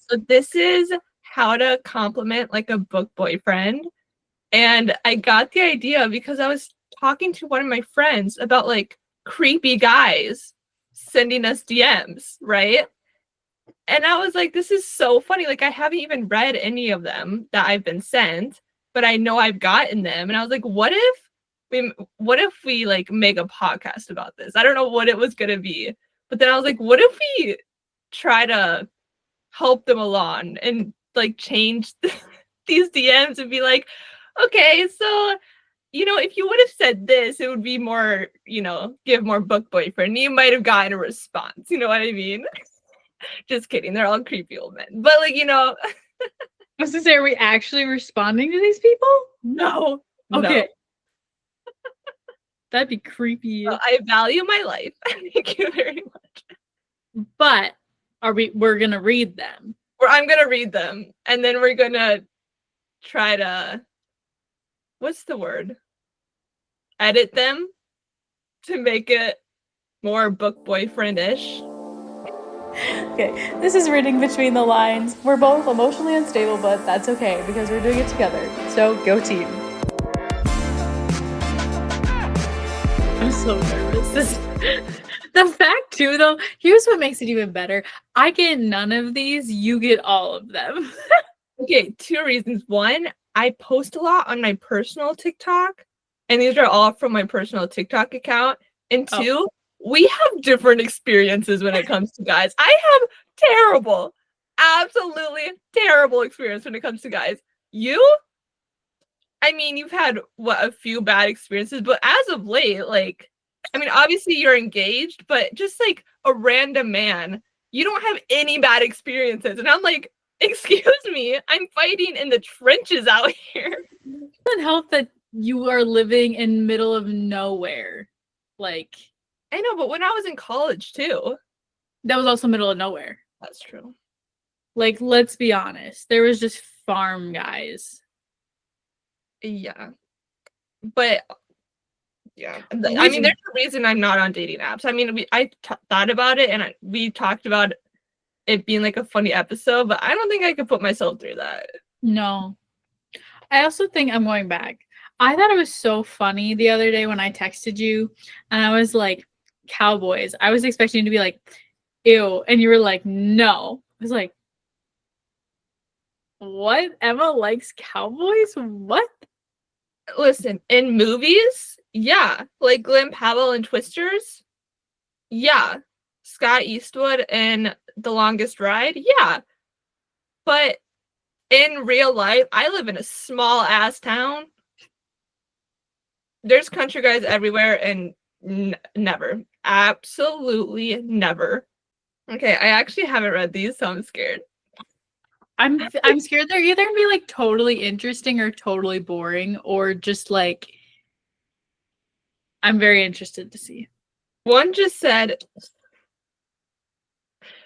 So this is how to compliment like a book boyfriend. And I got the idea because I was talking to one of my friends about like creepy guys sending us DMs, right? And I was like, this is so funny. Like, I haven't even read any of them that I've been sent, but I know I've gotten them. And I was like, what if we like make a podcast about this? I don't know what it was gonna be. But then I was like, what if we try to help them along and like change these DMs and be like, okay, so if you would have said this, it would be more, give more book boyfriend. You might have gotten a response. You know what I mean? Just kidding. They're all creepy old men. But like, I was gonna say, are we actually responding to these people? no. Okay. That'd be creepy. I value my life. Thank you very much. But we're gonna read them. Or I'm gonna read them, and then we're gonna try to, what's the word? Edit them to make it more book boyfriend-ish. Okay, this is reading between the lines. We're both emotionally unstable, but that's okay because we're doing it together. So go team. I'm so nervous. The fact too, though, here's what makes it even better. I get none of these. You get all of them. Okay, 2 reasons. 1, I post a lot on my personal TikTok, and these are all from my personal TikTok account. And 2, we have different experiences when it comes to guys. I have absolutely terrible experience when it comes to guys. I mean, you've had a few bad experiences, but as of late, like, I mean, obviously you're engaged, but just like a random man, you don't have any bad experiences. And I'm like, excuse me, I'm fighting in the trenches out here. It doesn't help that you are living in middle of nowhere. Like, I know, but when I was in college too. That was also middle of nowhere. That's true. Like, let's be honest. There was just farm guys. Yeah. But yeah, I mean, there's a reason I'm not on dating apps. I mean, I thought about it, and we talked about it being like a funny episode, but I don't think I could put myself through that. No. I also think I'm going back. I thought it was so funny the other day when I texted you, and I was like, cowboys. I was expecting to be like, ew, and you were like, no. I was like, what? Emma likes cowboys? What? Listen, in movies, yeah, like Glenn Powell and Twisters, yeah. Scott Eastwood in The Longest Ride, yeah. But in real life, I live in a small ass town. There's country guys everywhere, and never, absolutely never. Okay, I actually haven't read these, so I'm scared. I'm scared they're either gonna be like totally interesting or totally boring, or just like, I'm very interested to see. One just said,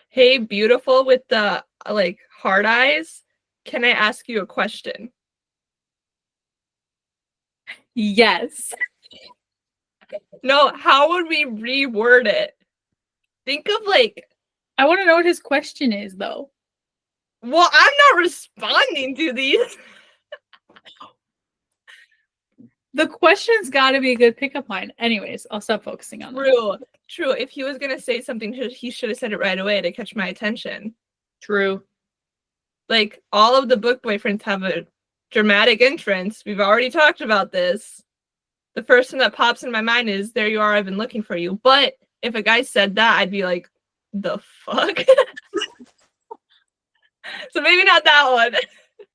"Hey, beautiful with the like hard eyes, can I ask you a question?" Yes. No, how would we reword it? Think of like, I want to know what his question is, though. well, I'm not responding to these. The question's got to be a good pickup line. Anyways, I'll stop focusing on that. True. If he was gonna say something, he should have said it right away to catch my attention. True. Like, all of the book boyfriends have a dramatic entrance. We've already talked about this. The first one that pops in my mind is, there you are, I've been looking for you. But if a guy said that, I'd be like, the fuck? So maybe not that one.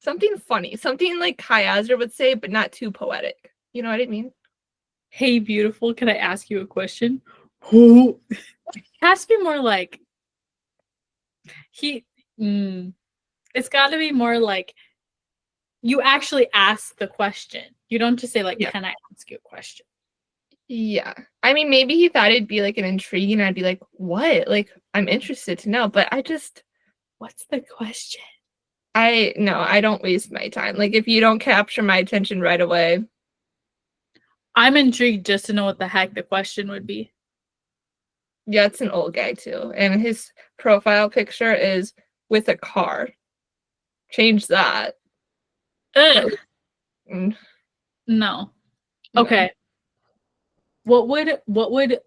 Something funny. Something like Kai Azar would say, but not too poetic. You know what I mean? Hey, beautiful, can I ask you a question? Who? It has to be more like, it's got to be more like, you actually ask the question. You don't just say like, can I ask you a question? Yeah. I mean, maybe he thought it'd be like an intriguing, and I'd be like, what? Like, I'm interested to know, but what's the question? I don't waste my time. Like, if you don't capture my attention right away. I'm intrigued just to know what the heck the question would be. Yeah, it's an old guy too. And his profile picture is with a car. Change that. Ugh, Mm, no. no. Okay. What would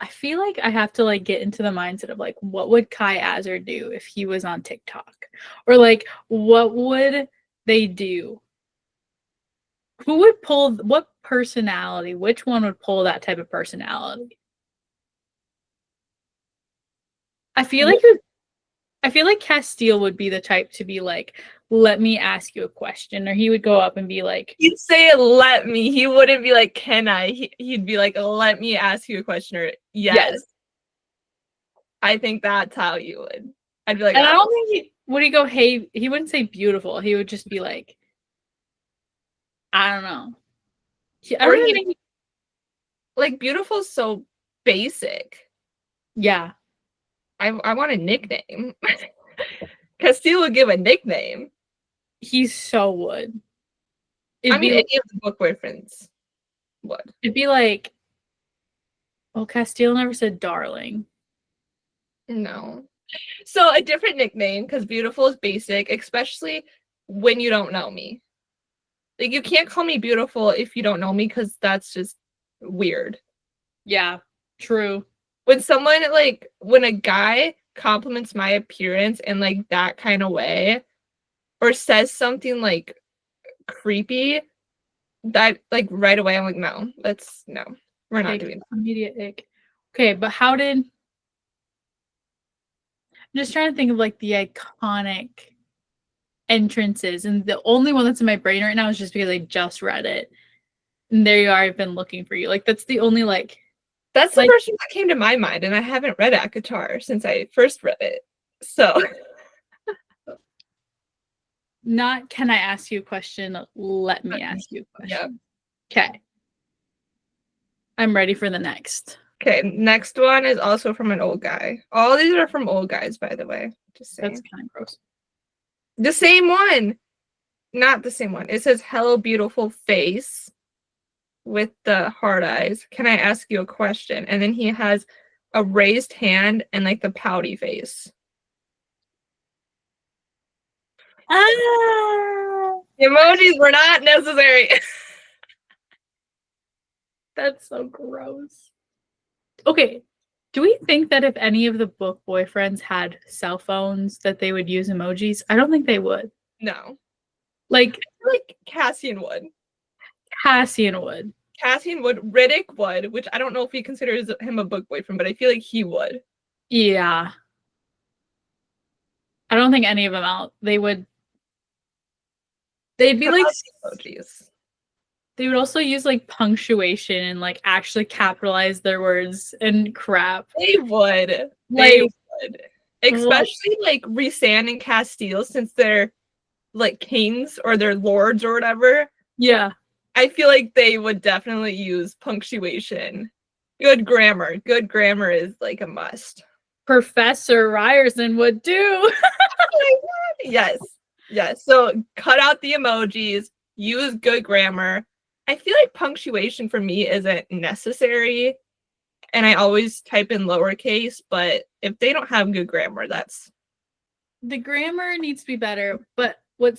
I feel like I have to like get into the mindset of like what would Kai Azar do if he was on TikTok? Or like what would they do? Who would pull what personality? Which one would pull that type of personality? I feel like I feel like Castile would be the type to be like, let me ask you a question. Or he would go up and be like, He'd say, let me. He wouldn't be like, can I? He'd be like, let me ask you a question, or yes. I think that's how you would. I'd be like, and I don't think would he go, hey, he wouldn't say beautiful. He would just be like, I don't know. I or don't he, think like, beautiful's so basic. yeah. I want a nickname. Castile would give a nickname. He so would. I mean, any of the book boyfriends would. It'd be like, well, Castile never said darling. No. So a different nickname, because beautiful is basic, especially when you don't know me. Like, you can't call me beautiful if you don't know me, because that's just weird. Yeah, true. When someone, like, when a guy compliments my appearance in, like, that kind of way, or says something, like, creepy, that, like, right away, I'm like, no, we're not doing that. Immediate ick. Okay, but how did I'm just trying to think of like the iconic entrances, and the only one that's in my brain right now is just because I just read it. And there you are, I've been looking for you. Like that's the only like That's the first one that came to my mind, and I haven't read ACOTAR since I first read it. So not can I ask you a question? Let me ask you a question. Okay. I'm ready for the next. Okay, next one is also from an old guy. All these are from old guys, by the way. Just saying. That's kind of gross. The same one. Not the same one. It says, hello, beautiful face with the hard eyes. Can I ask you a question? And then he has a raised hand and like the pouty face. Ah, The emojis were not necessary. that's so gross. Okay, do we think that if any of the book boyfriends had cell phones that they would use emojis? I don't think they would. No. Like Cassian would. Cassian would. Cassian would. Riddick would, which I don't know if he considers him a book boyfriend, but I feel like he would. Yeah. I don't think any of them out. They'd be like emojis. They would also use like punctuation and like actually capitalize their words and crap. They would. They would. Especially like Rhysand and Castile, since they're like kings or they're lords or whatever. Yeah. I feel like they would definitely use punctuation. Good grammar. Good grammar is like a must. Professor Ryerson would do. Yes. Yes. So cut out the emojis, use good grammar. I feel like punctuation for me isn't necessary. And I always type in lowercase, but if they don't have good grammar, that's The grammar needs to be better, but what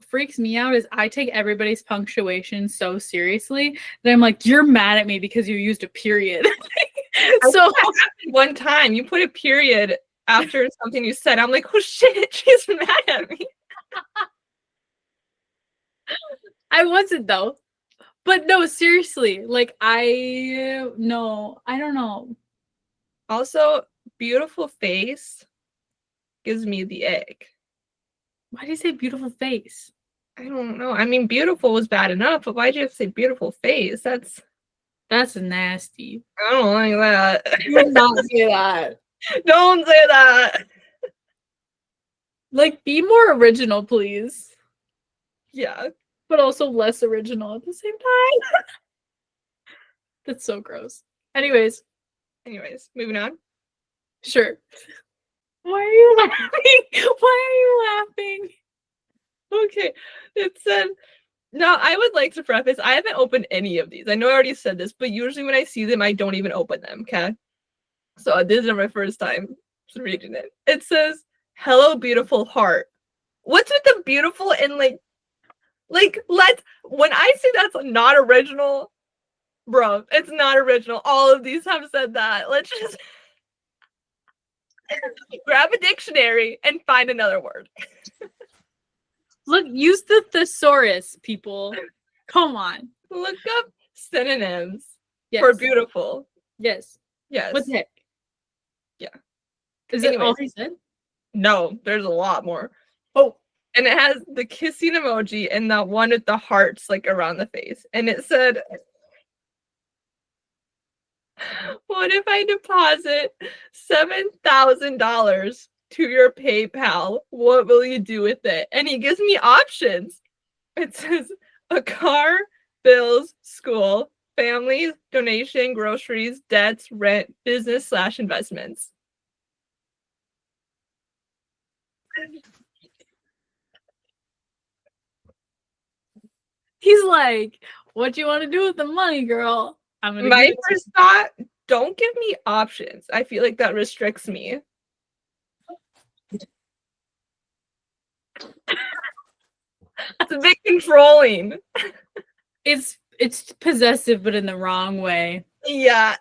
freaks me out is I take everybody's punctuation so seriously that I'm like, you're mad at me because you used a period. So one time you put a period after something you said, I'm like, oh shit, she's mad at me. I wasn't though. But no, seriously, like I don't know. Also, beautiful face gives me the egg. Why do you say beautiful face? I don't know. I mean, beautiful was bad enough, but why'd you have to say beautiful face? That's nasty. I don't like that. Do not say that. Don't say that. Like, be more original, please. Yeah. But also less original at the same time. That's so gross. Anyways, moving on. Sure. Why are you laughing? Why are you laughing? Okay. It said, now I would like to preface, I haven't opened any of these. I know I already said this, but usually when I see them, I don't even open them, okay? So this is my first time Just reading it. It says, "Hello, beautiful heart." What's with the beautiful and like let's when I say that's not original, bro, it's not original. All of these have said that. Let's just grab a dictionary and find another word. Look, use the thesaurus, people. Come on. Look up synonyms Yes. for beautiful. Yes. Yes. What the heck? Yeah. Is it all Anyways. he said? No, there's a lot more. Oh. And it has the kissing emoji and that one with the hearts like around the face. And it said, "What if I deposit $7,000 to your PayPal? What will you do with it?" And he gives me options. It says a car, bills, school, family, donation, groceries, debts, rent, business/investments. He's like, what you want to do with the money, girl? I'm gonna My give it to first thought, don't give me options. I feel like that restricts me. It's a bit controlling. It's possessive, but in the wrong way. Yeah.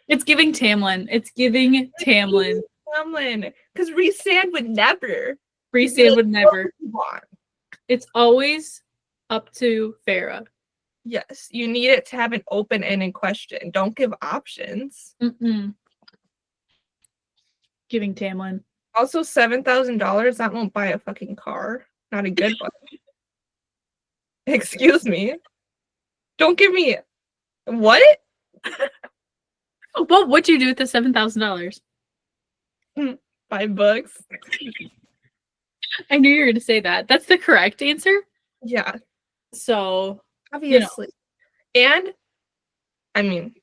It's giving Tamlin. It's giving Tamlin. Tamlin. Because Rhysand would never. Rhysand would "What never. do you want?" It's always up to Farah. Yes, you need it to have an open-ended question. Don't give options. Mm-mm. Giving Tamlin. Also, $7,000, that won't buy a fucking car. Not a good one. Excuse me. Don't give me what? What would you do with the $7,000? Buy books. I knew you were going to say that. That's the correct answer. Yeah, So, obviously. And I mean,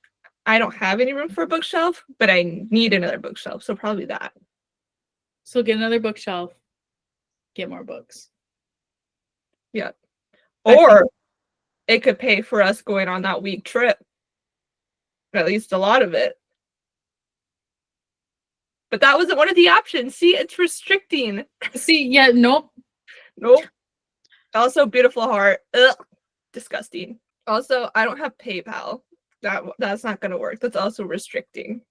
I don't have any room for a bookshelf, but I need another bookshelf, so probably that. so get another bookshelf. Get more books. Yeah. I Or it could pay for us going on that week trip. At least a lot of it. But that wasn't one of the options. See, it's restricting. See, yeah, nope. Nope. Also, beautiful heart. Ugh. Disgusting. Also, I don't have PayPal. That's not gonna work. That's also restricting.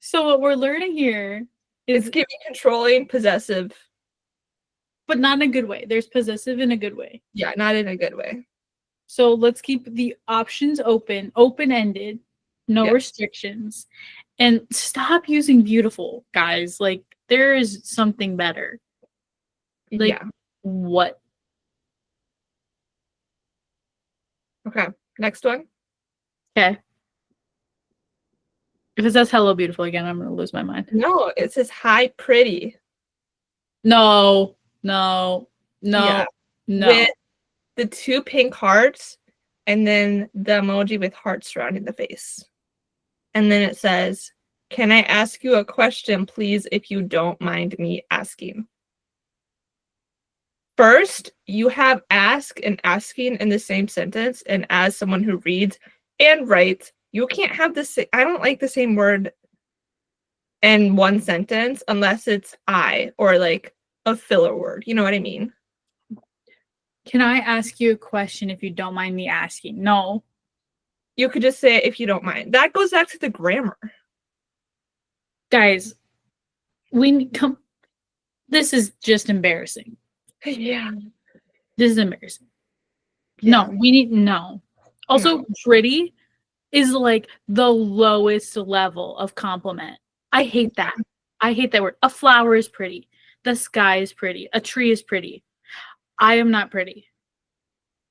So what we're learning here It's is, giving controlling, possessive. but not in a good way. There's possessive in a good way. Yeah, not in a good way. So let's keep the options open-ended, no Yeah. restrictions, and stop using beautiful, guys. Like there is something better. Like Yeah. what? Okay. Next one. Okay. If it says hello beautiful again, I'm gonna lose my mind. No, it says hi pretty. No. Yeah. With the 2 pink hearts and then the emoji with hearts surrounding the face. And then it says, "Can I ask you a question, please, if you don't mind me asking?" First, you have ask and asking in the same sentence, and as someone who reads and writes, you can't have the same. I don't like the same word in one sentence unless it's I or like a filler word. You know what I mean? Can I ask you a question if you don't mind me asking? No. You could just say it if you don't mind. That goes back to the grammar. Guys, this is just embarrassing. Yeah. This is embarrassing. Yeah. No. Also, pretty is like the lowest level of compliment. I hate that. I hate that word. A flower is pretty. The sky is pretty. A tree is pretty. I am not pretty.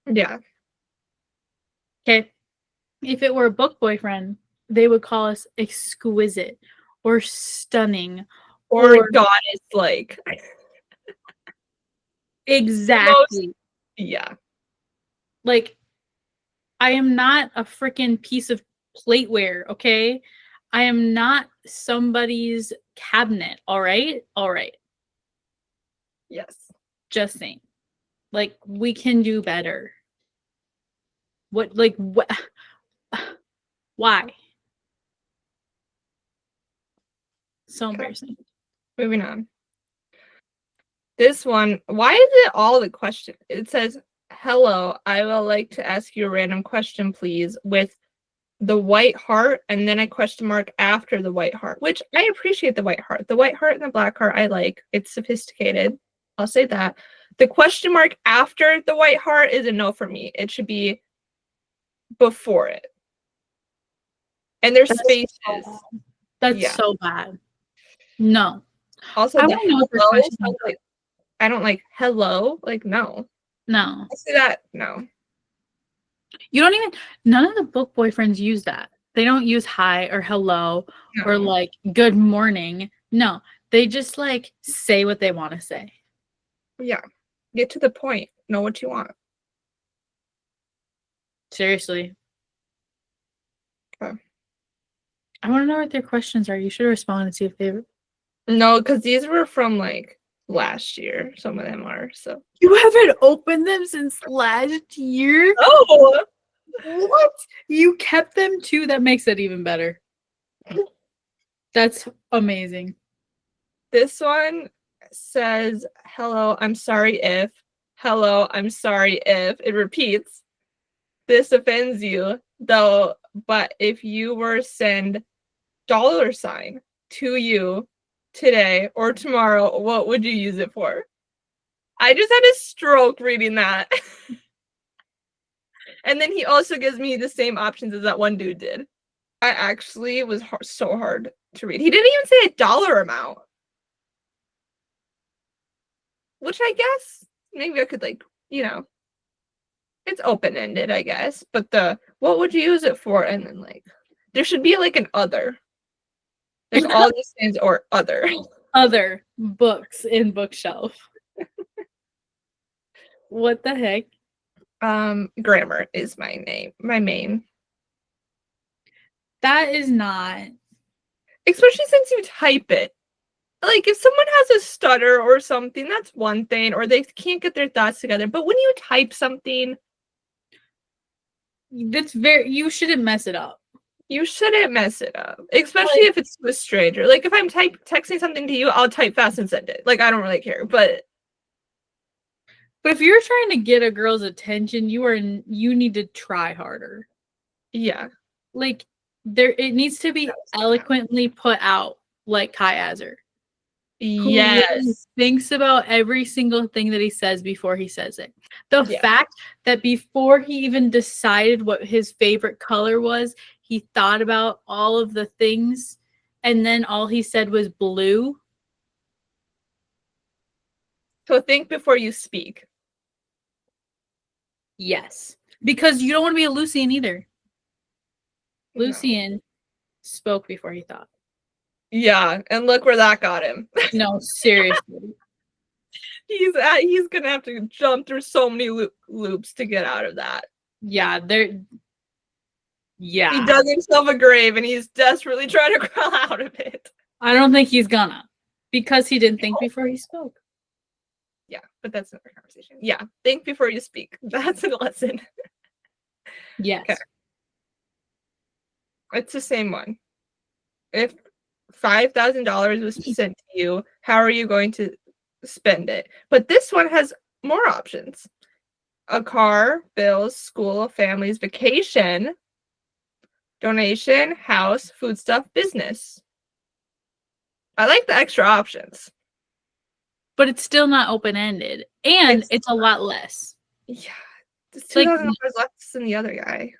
Yeah. Okay. If it were a book boyfriend, they would call us exquisite or stunning Or goddess like. Exactly. Yeah. Like, I am not a freaking piece of plateware, okay? I am not somebody's cabinet, all right? All right. Yes. Just saying. Like, we can do better. What? Why? So embarrassing. Moving on. This one, why is it all the question? It says, hello, I would like to ask you a random question, please, with the white heart, and then a question mark after the white heart, which I appreciate the white heart. The white heart and the black heart, I like. It's sophisticated. I'll say that. The question mark after the white heart is a no for me. It should be before it. And there's spaces. That's so bad. No. Also, I the want to know what their hello question sounds is. like, I don't like hello. Like, no. No. I see that. No. You don't even, none of the book boyfriends use that. They don't use hi or hello or No. like good morning. No. They just like say what they want to say. Yeah. Get to the point. Know what you want. Seriously. Okay. I want to know what their questions are. You should respond and see if they. No, because these were from like last year. Some of them are. So. You haven't opened them since last year? Oh, What? You kept them too? That makes it even better. That's amazing. this one says, hello, I'm sorry if. Hello, I'm sorry if. It repeats. This offends you, though, but if you were send $sign to you today or tomorrow, what would you use it for? I just had a stroke reading that. And then he also gives me the same options as that one dude did. I actually was so hard to read. He didn't even say a dollar amount. Which I guess maybe I could like, it's open-ended, I guess. But what would you use it for? And then like there should be like an other. Like all these things or other. Other books in bookshelf. What the heck? Grammar is my main. That is not. Especially since you type it. Like if someone has a stutter or something, that's one thing, or they can't get their thoughts together. But when you type something, You shouldn't mess it up. you shouldn't mess it up, especially if it's to a stranger. Like if I'm texting something to you, I'll type fast and send it. Like I don't really care, but if you're trying to get a girl's attention, you need to try harder. yeah. Like it needs to be eloquently put out, like Kai Azar. Yes. Thinks about every single thing that he says before he says it. The fact that before he even decided what his favorite color was, he thought about all of the things, and then all he said was blue. So think before you speak. Yes. Because you don't want to be a Lucian either. No. Lucian spoke before he thought. Yeah, and look where that got him. No, seriously. He's gonna have to jump through so many loops to get out of that. Yeah, He dug himself a grave and he's desperately trying to crawl out of it. I don't think he's gonna, because he didn't think before he spoke. Yeah, but that's another conversation. Yeah, think before you speak. That's a lesson. Yes. Okay. It's the same one. If $5,000 was sent to you, how are you going to spend it? But this one has more options. A car, bills, school, families, vacation, donation, house, food stuff, business. I like the extra options. But it's still not open-ended. And it's a lot less. Yeah. It's $2,000 less than the other guy.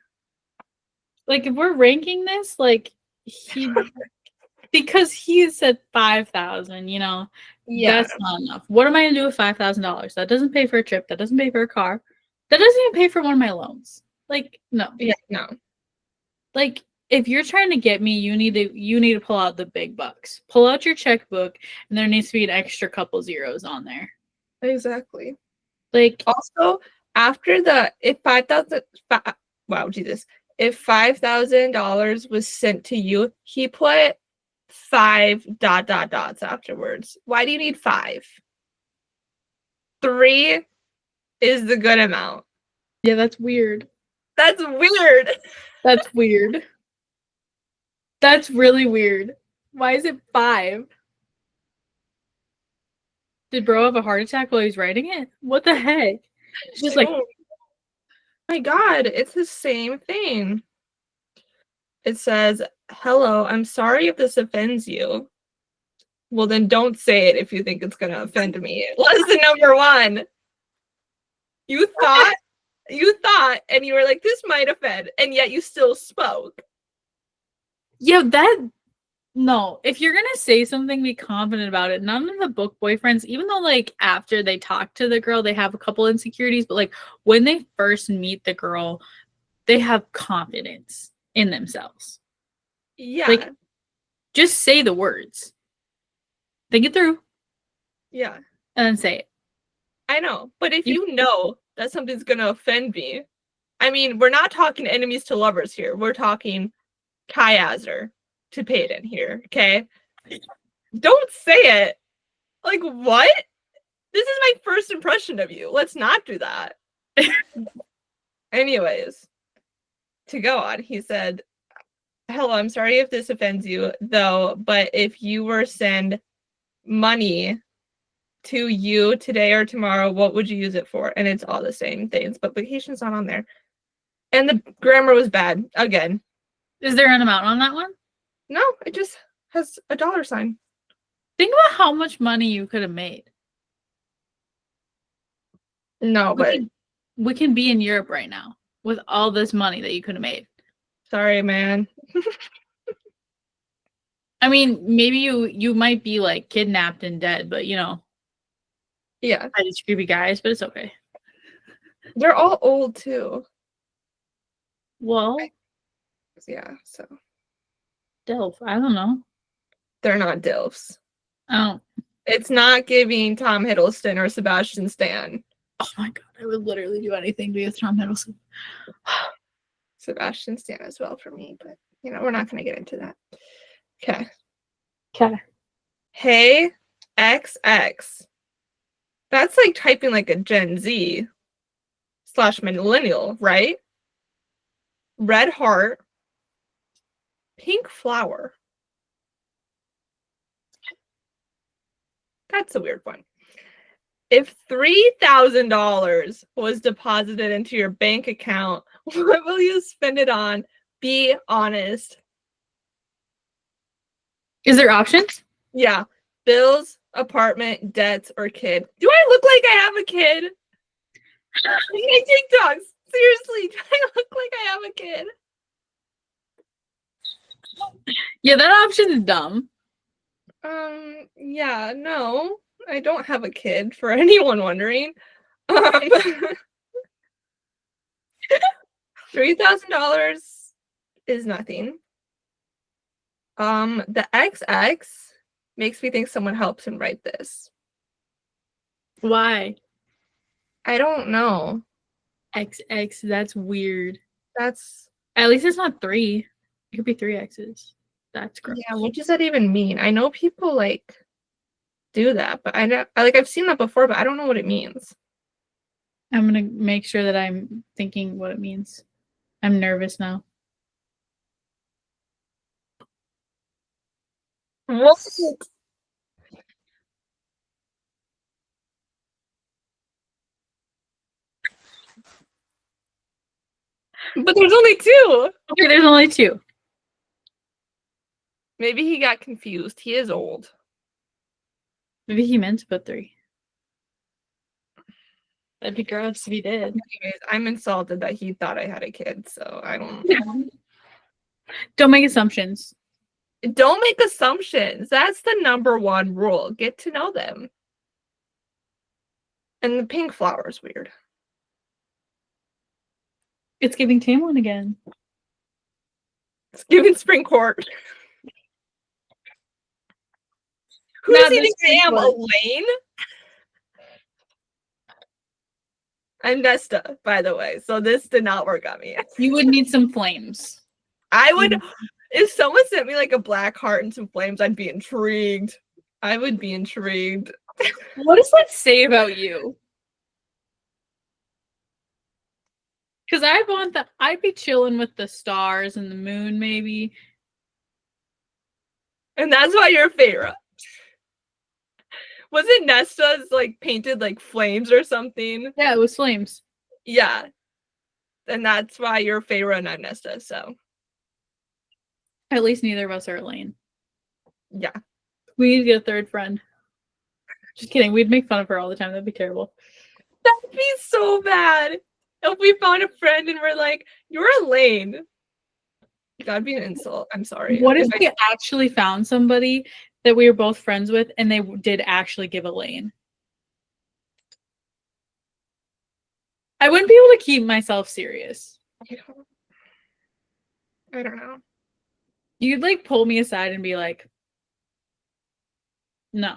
Like, if we're ranking this, like, because he said 5,000, that's not enough. What am I gonna do with $5,000? That doesn't pay for a trip. That doesn't pay for a car. That doesn't even pay for one of my loans. Like, no. Yeah, no. Like, if you're trying to get me, you need to pull out the big bucks. Pull out your checkbook, and there needs to be an extra couple zeros on there. Exactly. Like, also, after if $5,000 was sent to you, he put 5 ... afterwards. Why do you need 5? 3 is the good amount. Yeah, that's weird. That's weird. That's weird. That's really weird. Why is it 5? Did bro have a heart attack while he was writing it? What the heck? It's just like, Oh my God, it's the same thing. It says, "Hello, I'm sorry if this offends you." Well, then don't say it if you think it's gonna offend me. Lesson number 1. You thought, and you were like, this might offend, and yet you still spoke. yeah, no. If you're gonna say something, be confident about it. None of the book boyfriends, even though like after they talk to the girl, they have a couple insecurities, but like when they first meet the girl, they have confidence in themselves. Yeah. Like, just say the words. Think it through. Yeah. And then say it. I know. But if you know that something's gonna offend me, I mean, we're not talking enemies to lovers here. We're talking chiasm to Peyton here, okay? Don't say it. Like, what? This is my first impression of you. Let's not do that. Anyways, to go on, he said, "Hello, I'm sorry if this offends you, though, but if you were send money to you today or tomorrow, what would you use it for?" And it's all the same things, but vacation's not on there. And the grammar was bad again. Is there an amount on that one? No, it just has a dollar sign. Think about how much money you could have made. No, but we can be in Europe right now with all this money that you could have made. Sorry, man. I mean, maybe you might be like kidnapped and dead, but yeah, by these creepy guys, but it's okay. They're all old too. Well, yeah, so Delph, I don't know. They're not DILFs. Oh. It's not giving Tom Hiddleston or Sebastian Stan. Oh my God, I would literally do anything to be with Tom Hiddleston. Sebastian Stan as well for me, but we're not going to get into that. Okay. Hey, XX. That's like typing like a Gen Z / millennial, right? Red heart. Pink flower. That's a weird one. If $3,000 was deposited into your bank account, what will you spend it on? Be honest. Is there options? Yeah. Bills, apartment, debts, or kid. Do I look like I have a kid? My TikToks. Seriously, do I look like I have a kid? Yeah, that option is dumb. Yeah, no. I don't have a kid, for anyone wondering. $3,000 is nothing. The XX makes me think someone helps him write this. Why? I don't know. XX, that's weird. That's At least it's not 3. It could be 3 X's. That's gross. Yeah, what does that even mean? I know people like do that, but I've seen that before, but I don't know what it means. I'm gonna make sure that I'm thinking what it means. I'm nervous now. What? But there's only 2. Okay, there's only 2. Maybe he got confused. He is old. Maybe he meant to put 3. That'd be gross if he did. Anyways, I'm insulted that he thought I had a kid, so I don't. Don't make assumptions. Don't make assumptions. That's the number 1 rule. Get to know them. And the pink flower is weird. It's giving Tamlin again. It's giving spring court. Who's eating Sam? Elaine? I'm Nesta, by the way, so this did not work on me. You would need some flames. I would, if someone sent me like a black heart and some flames, I'd be intrigued. I would be intrigued. What does that say about you? Because I'd be chilling with the stars and the moon, maybe. And that's why you're Feyre. Was it Nesta's like painted like flames or something? Yeah, it was flames. Yeah. And that's why you're Feyre and I'm Nesta, so At least neither of us are Elaine. yeah. We need to get a third friend. Just kidding. We'd make fun of her all the time. That'd be terrible. That'd be so bad. If we found a friend and we're like, you're Elaine. That'd be an insult. I'm sorry. What if we actually found somebody that we were both friends with and they did actually give Elaine? I wouldn't be able to keep myself serious. I don't know. You'd like pull me aside and be like, no.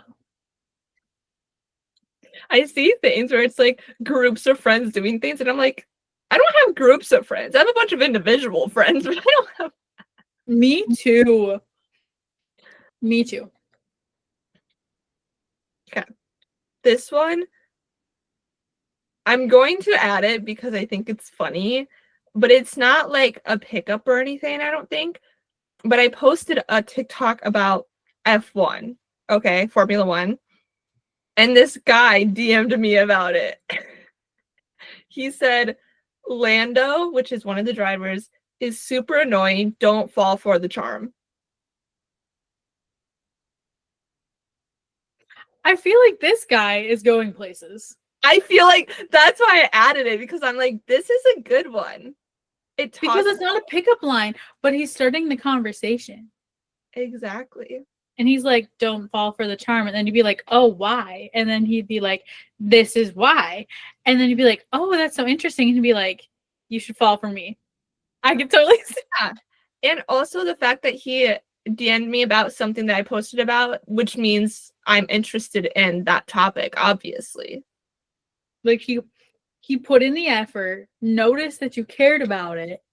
I see things where it's like groups of friends doing things, and I'm like, I don't have groups of friends. I have a bunch of individual friends, but I don't have. Me too. Me too. Okay. This one, I'm going to add it because I think it's funny, but it's not like a pickup or anything, I don't think. But I posted a TikTok about F1, okay, Formula One. And this guy DM'd me about it. He said, Lando, which is one of the drivers, is super annoying. Don't fall for the charm. I feel like this guy is going places. I feel like that's why I added it, because I'm like, this is a good one. Because it's not a pickup line, but he's starting the conversation. Exactly. And he's like, don't fall for the charm. And then you'd be like, oh, why? And then he'd be like, this is why. And then you'd be like, oh, that's so interesting. And he'd be like, you should fall for me. I could totally see that. And also the fact that he DM'd me about something that I posted about, which means I'm interested in that topic, obviously. Like he put in the effort, noticed that you cared about it,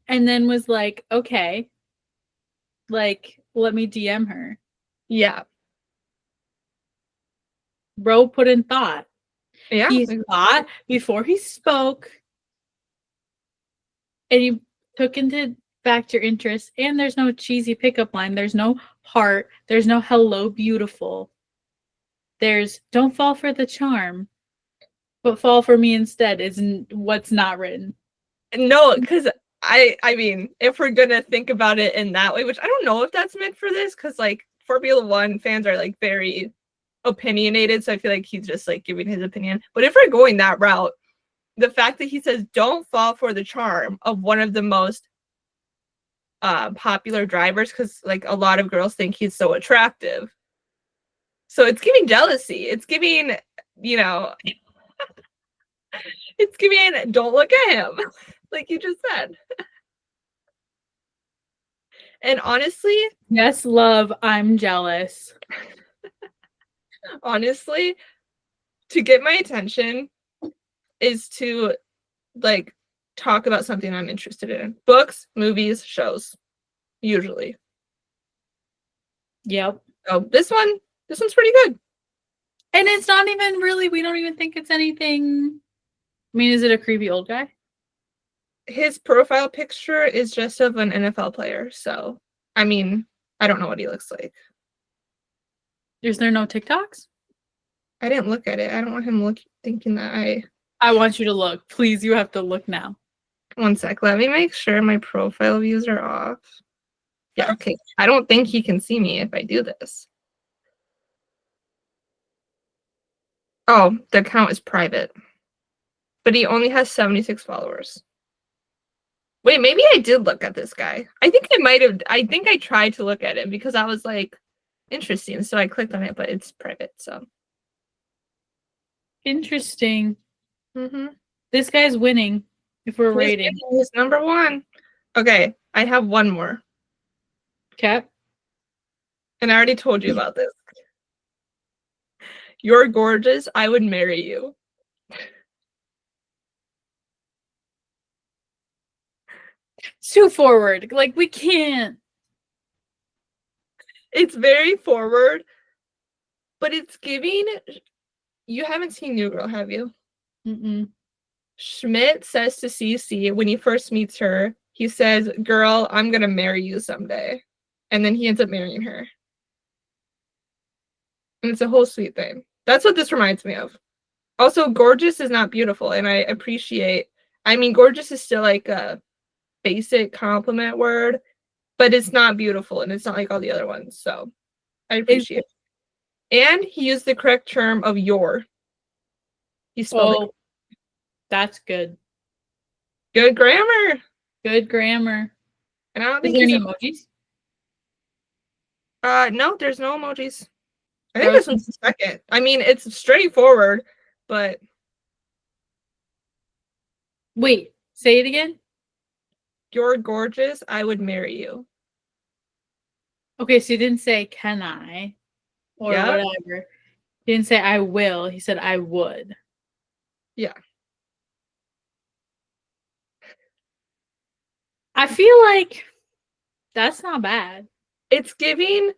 and then was like, okay, like, let me DM her. Yeah. Bro put in thought. Yeah. He thought before he spoke, and he took into fact your interest, and there's no cheesy pickup line. There's no heart. There's no hello, beautiful. There's don't fall for the charm, but fall for me instead is what's not written. No, because I mean, if we're gonna think about it in that way, which I don't know if that's meant for this, because like Formula One fans are like very opinionated, so I feel like he's just like giving his opinion. But if we're going that route, the fact that he says don't fall for the charm of one of the most popular drivers, because like a lot of girls think he's so attractive, so it's giving jealousy. It's giving, you know, it's giving don't look at him, like you just said. And honestly, yes, love, I'm jealous. Honestly, to get my attention is to like talk about something I'm interested in. Books, movies, shows, usually. Yep. Oh, this one's pretty good. And it's not even really, we don't even think it's anything. I mean, is it a creepy old guy? His profile picture is just of an NFL player, so I mean, I don't know what he looks like. Is there no TikToks? I didn't look at it. I don't want him thinking that I want you to look. Please, you have to look now. One sec. Let me make sure my profile views are off. Yeah, okay. I don't think he can see me if I do this. Oh, the account is private. But he only has 76 followers. Wait, maybe I did look at this guy. I think I tried to look at him because I was like, interesting. So I clicked on it, but it's private, so. Interesting. Mm-hmm. This guy's winning if we're rating. He's number one. Okay, I have one more. Okay. And I already told you about this. You're gorgeous. I would marry you. It's too forward. Like, we can't. It's very forward, but it's giving. You haven't seen New Girl, have you? Mm-mm. Schmidt says to Cece when he first meets her, he says, "Girl, I'm gonna marry you someday," and then he ends up marrying her. And it's a whole sweet thing. That's what this reminds me of. Also, gorgeous is not beautiful, and I appreciate. I mean, gorgeous is still like a basic compliment word, but it's not beautiful, and it's not like all the other ones. So I appreciate it. And he used the correct term of your. He spelled it. That's good. Good grammar. Good grammar. And I don't Is think there he's any emojis? no, there's no emojis. I think this one's the second. I mean, it's straightforward, but Wait, say it again. you're gorgeous. I would marry you. Okay, so you didn't say can I or Yeah. whatever. He didn't say I will. He said I would. Yeah. I feel like that's not bad. It's giving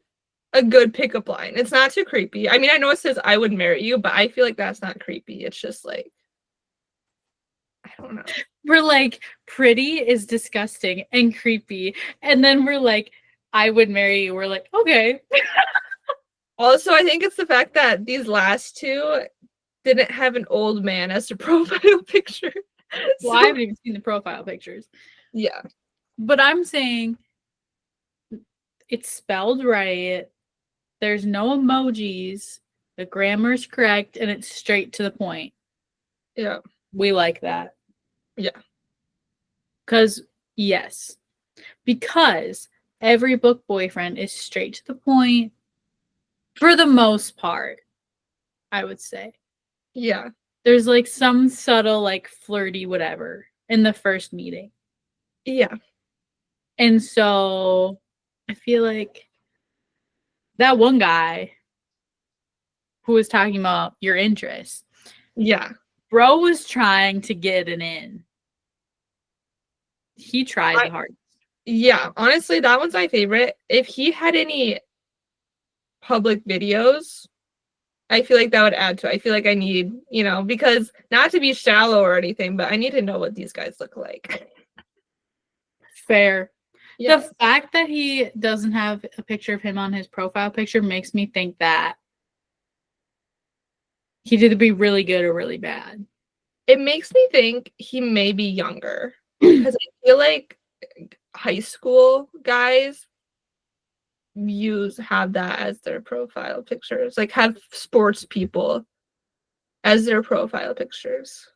a good pickup line. It's not too creepy. I mean, I know it says I would marry you, but I feel like that's not creepy. It's just like, I don't know. We're like, pretty is disgusting and creepy. And then we're like, I would marry you. We're like, okay. Also, I think it's the fact that these last two didn't have an old man as their profile picture. Well, I haven't even seen the profile pictures. Yeah. But I'm saying it's spelled right. There's no emojis. The grammar's correct and it's straight to the point. Yeah. We like that. Yeah. Because every book boyfriend is straight to the point for the most part, I would say. Yeah. There's like some subtle, like flirty whatever in the first meeting. Yeah. And so I feel like that one guy who was talking about your interests. Yeah. Bro was trying to get an in. He tried the hardest. Yeah, honestly, that one's my favorite. If he had any public videos, I feel like that would add to it. I feel like I need, because not to be shallow or anything, but I need to know what these guys look like. Fair. Yeah. The fact that he doesn't have a picture of him on his profile picture makes me think that he did be really good or really bad. It makes me think he may be younger because I feel like high school guys have that as their profile pictures, like have sports people as their profile pictures.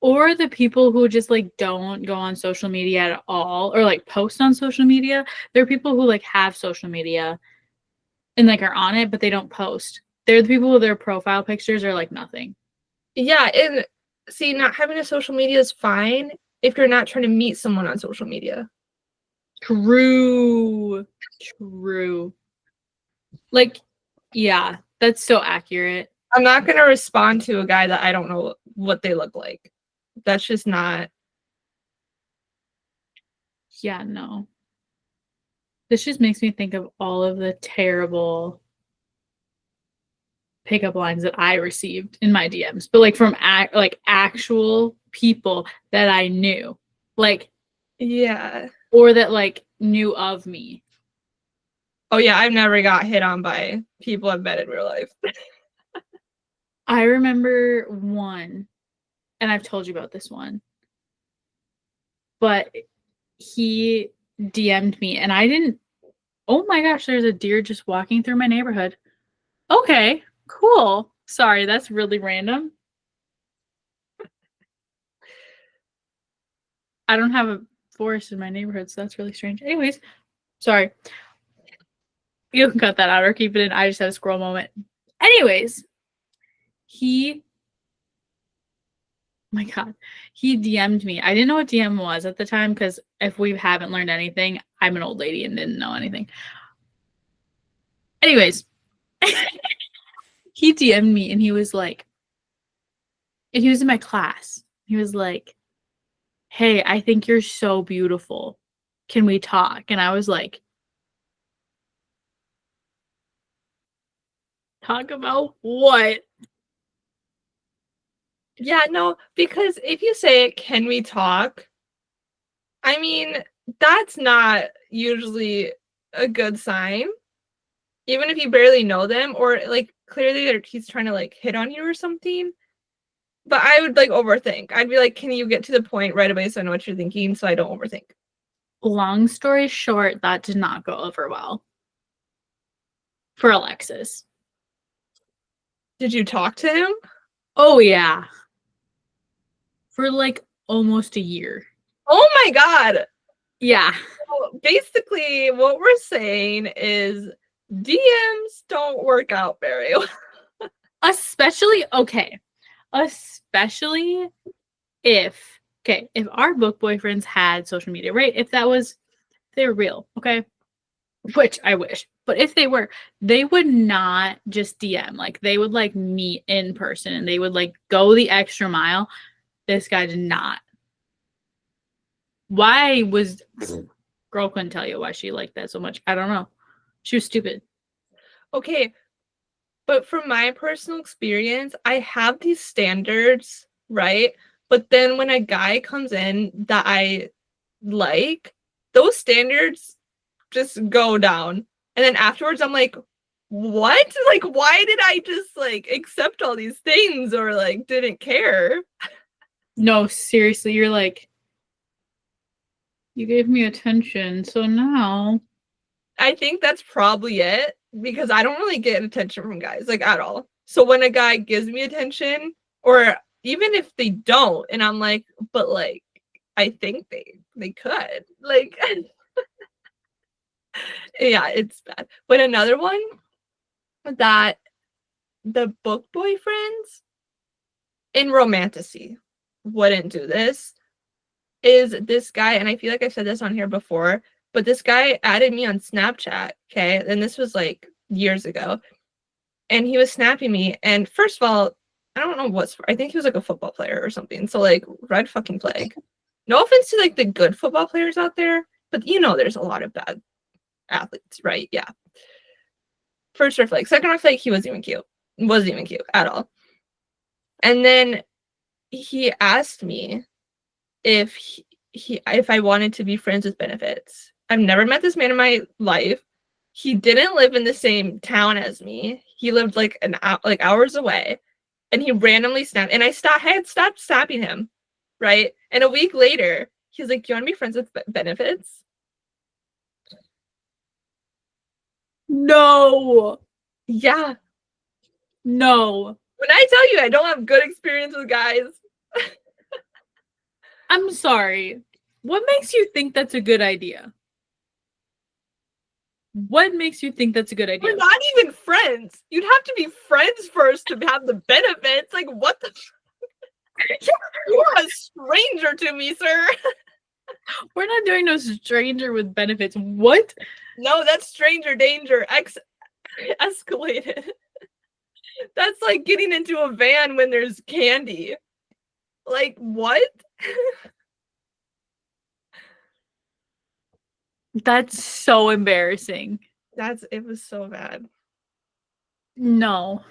Or the people who just like don't go on social media at all or like post on social media. There are people who like have social media and like are on it, but they don't post. They're the people with their profile pictures are like nothing. Yeah, and see, not having a social media is fine if you're not trying to meet someone on social media. True. Like, yeah, that's so accurate. I'm not going to respond to a guy that I don't know what they look like. That's just not. Yeah, no. This just makes me think of all of the terrible pickup lines that I received in my DMs, but like from actual people that I knew. Like, yeah. Or that like knew of me. Oh yeah, I've never got hit on by people I've met in real life. I remember one, and I've told you about this one, but he DM'd me and I didn't, oh my gosh, there's a deer just walking through my neighborhood. Okay, cool. Sorry, that's really random. I don't have a forest in my neighborhood, so that's really strange. Anyways, sorry. You can cut that out or keep it in. I just had a squirrel moment. Anyways, oh my God, he DM'd me. I didn't know what DM was at the time because if we haven't learned anything, I'm an old lady and didn't know anything. Anyways, he DM'd me and he was like, and he was in my class. He was like, hey, I think you're so beautiful. Can we talk? And I was like, talk about what? Yeah, no, because if you say, can we talk? I mean, that's not usually a good sign. Even if you barely know them, or like clearly he's trying to like hit on you or something. But I would like overthink. I'd be like, can you get to the point right away so I know what you're thinking so I don't overthink? Long story short, that did not go over well for Alexis. Did you talk to him? Oh, yeah. For like almost a year. Oh my God. Yeah. So basically, what we're saying is DMs don't work out very well. Especially if our book boyfriends had social media, right? If they were real, okay? Which I wish. But if they were, they would not just DM. Like, they would like meet in person and they would like go the extra mile. This guy did not. Girl couldn't tell you why she liked that so much. I don't know. She was stupid. Okay, but from my personal experience, I have these standards, right? But then when a guy comes in that I like, those standards just go down. And then afterwards, I'm like, what? Like, why did I just like accept all these things or like didn't care? No, seriously, you're like, you gave me attention, so now. I think that's probably it because I don't really get attention from guys like at all. So when a guy gives me attention, or even if they don't, and I'm like, but like, I think they could like, yeah, it's bad. But another one that the book boyfriends in romantasy wouldn't do this is this guy, and I feel like I said this on here before, but this guy added me on Snapchat, okay? And this was like years ago. And he was snapping me. And first of all, I don't know I think he was like a football player or something. So like red fucking flag. No offense to like the good football players out there, but you know there's a lot of bad athletes, right? Yeah. First red flag. Second red flag, he wasn't even cute. Wasn't even cute at all. And then he asked me if if I wanted to be friends with benefits. I've never met this man in my life. He didn't live in the same town as me. He lived like hours away, and he randomly snapped. And I had stopped snapping him, right? And a week later, he's like, "Do you want to be friends with benefits?" No. Yeah. No. When I tell you I don't have good experience with guys, I'm sorry. What makes you think that's a good idea? What makes you think that's a good idea? we're not even friends. You'd have to be friends first to have the benefits. Like, what the? You're a stranger to me, sir. We're not doing no stranger with benefits. What? No, that's stranger danger. Escalated. That's like getting into a van when there's candy. Like, what? That's so embarrassing. It was so bad. No.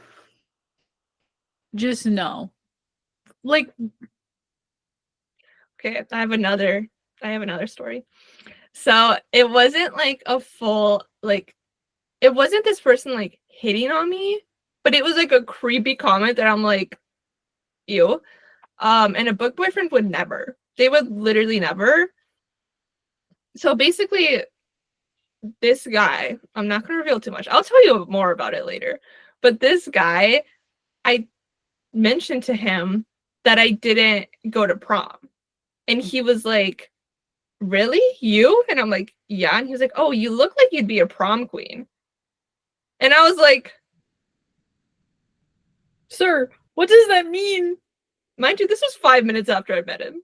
Just no. Like, okay, I have another story. So it wasn't like a full, like, it wasn't this person like hitting on me, but it was like a creepy comment that I'm like, ew. And a book boyfriend would never. They would literally never. So basically, this guy, I'm not gonna reveal too much. I'll tell you more about it later. But this guy, I mentioned to him that I didn't go to prom. And he was like, really? You? And I'm like, yeah. And he was like, oh, you look like you'd be a prom queen. And I was like, sir, what does that mean? mind you, this was 5 minutes after I met him.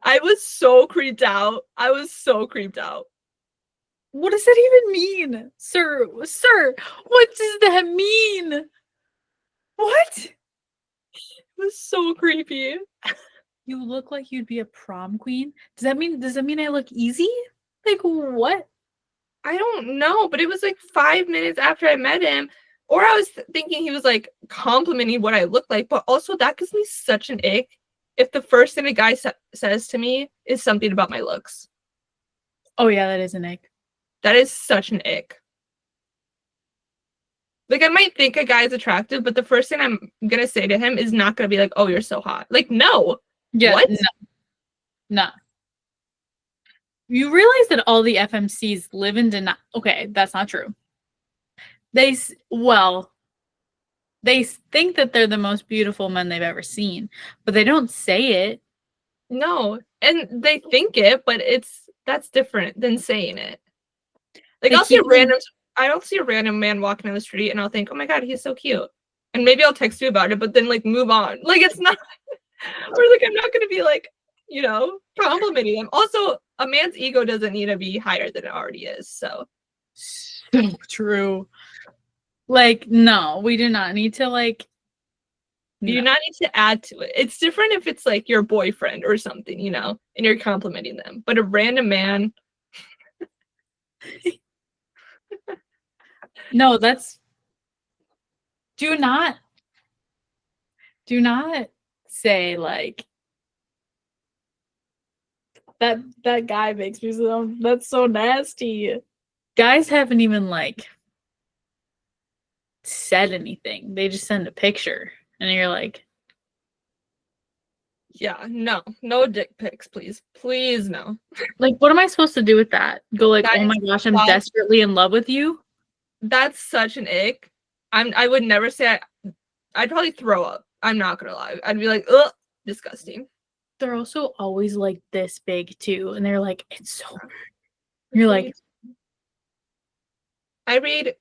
I was so creeped out. What does that even mean? Sir, what does that mean? What? It was so creepy. You look like you'd be a prom queen? Does that mean I look easy? Like, what? I don't know, but it was like 5 minutes after I met him. Or I was thinking he was like complimenting what I look like, but also that gives me such an ick if the first thing a guy says to me is something about my looks. Oh yeah, that is an ick. That is such an ick. Like, I might think a guy is attractive, but the first thing I'm gonna say to him is not gonna be like, "Oh, you're so hot." Like, no. Yeah, What? no. You realize that all the FMCs live in denial. Okay, that's not true. They think that they're the most beautiful men they've ever seen, but they don't say it. No. And they think it, but that's different than saying it. Like, They I'll see a random man walking down the street and I'll think, "Oh my god, he's so cute." And maybe I'll text you about it, but then like move on. Like, it's not or like I'm not gonna be like, complimenting him. Also, a man's ego doesn't need to be higher than it already is. So true. Like, no, we do not need to you do not need to add to it. It's different if it's like your boyfriend or something, and you're complimenting them. But a random man. No, do not say like that guy makes me that's so nasty. Guys haven't even said anything. They just send a picture and you're like, yeah, no dick pics, please. Please, no. Like, what am I supposed to do with that? Go like, That oh my gosh, I'm desperately in love with you? That's such an ick. I would never say I'd probably throw up. I'm not gonna lie. I'd be like, ugh, disgusting. They're also always like this big too. And they're like, it's so big. You're like, I read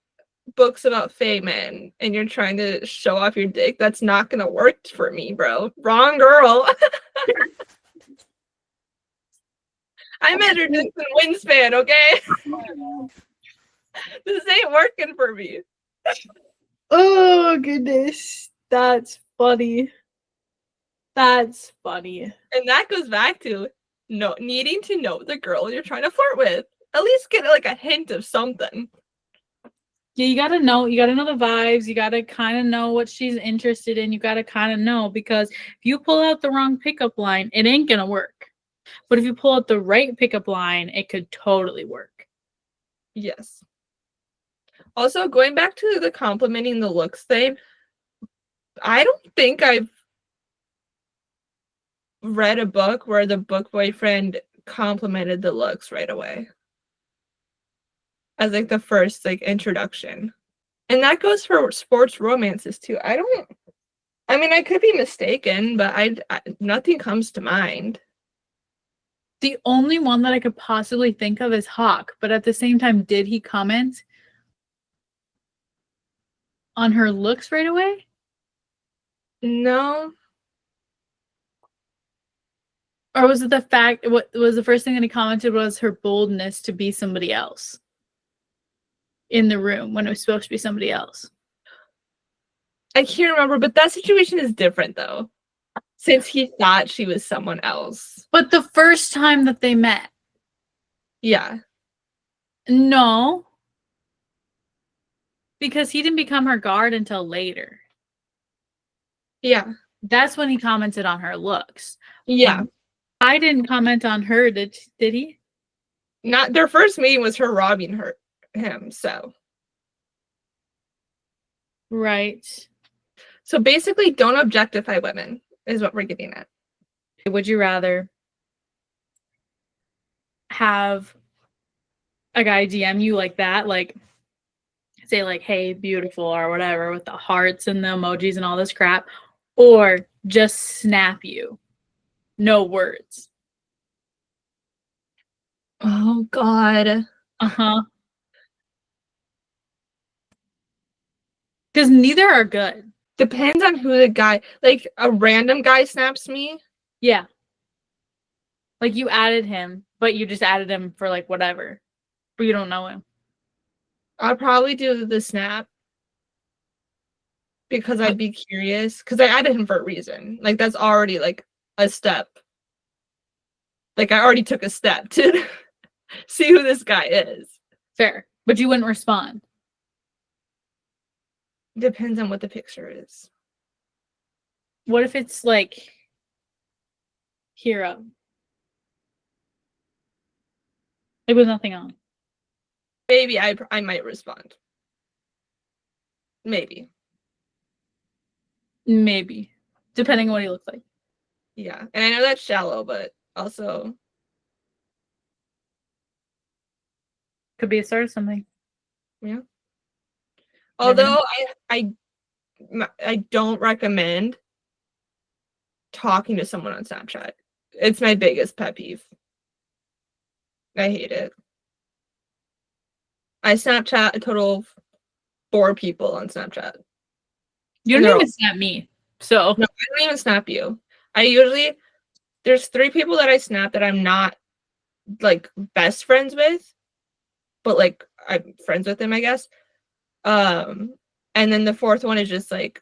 books about fey men and you're trying to show off your dick. That's not gonna work for me, bro. Wrong girl. I measured this in wingspan, okay? This ain't working for me. oh goodness. That's funny. That's funny. And that goes back to needing to know the girl you're trying to flirt with. At least get like a hint of something. Yeah, you gotta know the vibes. You gotta kind of know what she's interested in. You gotta kind of know, because if you pull out the wrong pickup line, it ain't gonna work. But if you pull out the right pickup line, it could totally work. Yes. Also, going back to the complimenting the looks thing, I don't think I've read a book where the book boyfriend complimented the looks right away as like the first like introduction. And that goes for sports romances too. I could be mistaken, but nothing comes to mind. The only one that I could possibly think of is Hawk, but at the same time, did he comment on her looks right away? No. Or was it the fact, what was the first thing that he commented was her boldness to be somebody else in the room when it was supposed to be somebody else? I can't remember, but that situation is different though, since he thought she was someone else. But the first time that they met. Yeah. No. Because he didn't become her guard until later. Yeah. That's when he commented on her looks. Yeah. I didn't comment on her, did he? Not their first meeting was her robbing him, so. Right. So basically, don't objectify women is what we're getting at. Would you rather have a guy DM you like that, like say like, hey, beautiful or whatever with the hearts and the emojis and all this crap, or just snap you? No words. Oh God. Uh-huh. Because neither are good. Depends on who the guy, like a random guy snaps me. Yeah. Like you added him, but you just added him for like whatever. But you don't know him. I'll probably do the snap because I'd be curious. Because I added him for a reason. Like that's already like a step. Like I already took a step to see who this guy is. Fair. But you wouldn't respond. Depends on what the picture is. What if it's like hero? Like with nothing on. maybe I might respond. Maybe. Maybe. Depending on what he looks like. Yeah. And I know that's shallow, but also Could be a start of something. yeah. Never know. Although I don't recommend talking to someone on Snapchat. It's my biggest pet peeve. I hate it. I Snapchat a total of 4 people on Snapchat. You And don't they're even snap me. So No, I don't even snap you. There's 3 people that I snap that I'm not like best friends with, but like I'm friends with them, I guess. And then the 4th one is just like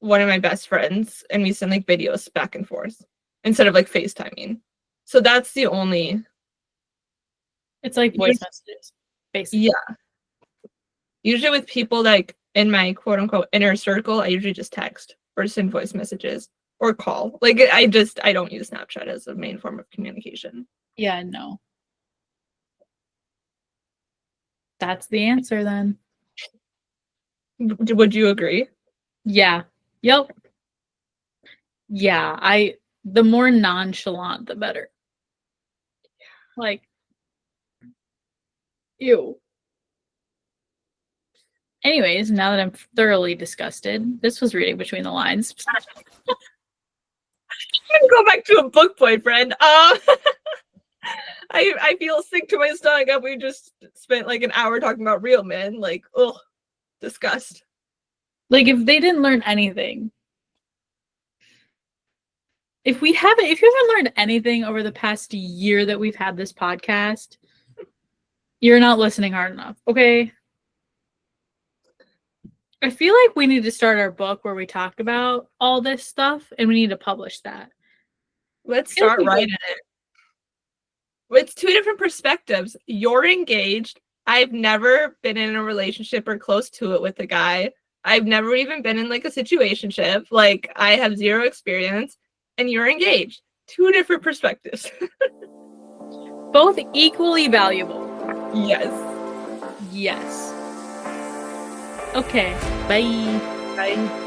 one of my best friends, and we send like videos back and forth instead of like FaceTiming. So that's the only. it's like voice messages, basically. Yeah. Usually with people like in my quote unquote inner circle, I usually just text or send voice messages or call. Like I don't use Snapchat as a main form of communication. Yeah, no. That's the answer then. Would you agree? Yeah. Yep. Yeah, the more nonchalant the better. Like, ew. Anyways, now that I'm thoroughly disgusted, this was reading between the lines. I'm gonna go back to a book boyfriend. I feel sick to my stomach. We just spent like an hour talking about real men. Like, ugh, disgust. Like, if they didn't learn anything, if you haven't learned anything over the past year that we've had this podcast, you're not listening hard enough, okay? I feel like we need to start our book where we talk about all this stuff, and we need to publish that. Let's start writing it. It's 2 different perspectives. You're engaged. I've never been in a relationship or close to it with a guy. I've never even been in like a situationship. Like I have 0 experience, and you're engaged. 2 different perspectives. Both equally valuable. Yes. Yes. Okay. Bye. Bye.